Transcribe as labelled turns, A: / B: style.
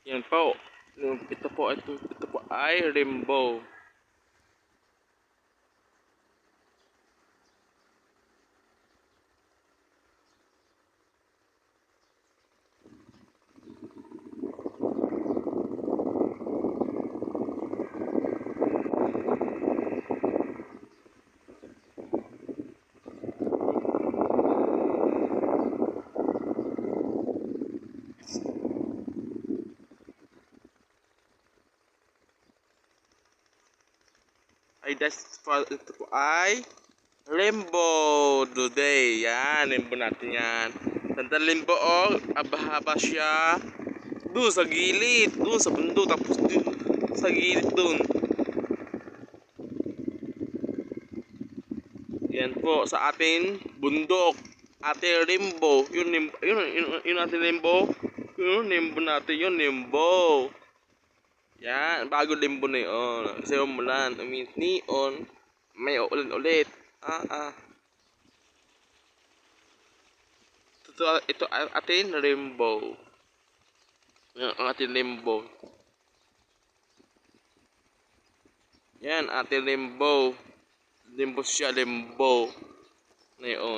A: Yan po. Ito po ay rainbow. Ito po ay rainbow today. Yan, rainbow natin yan. Tantan rainbow, oh, haba-haba siya. Doon sa gilid, doon sa bundok, tapos doon sa gilid doon. Yan po sa ating bundok. Ating rainbow. Yun ating rainbow. Yun rainbow natin, yun rainbow. Yan, bago limbo na yun. Kasi umulan, uminit neon, may ulan ulit. Ito atin rainbow. Yan ang ating rainbow. Yan, ating rainbow. Rainbow siya, rainbow. Ngayon.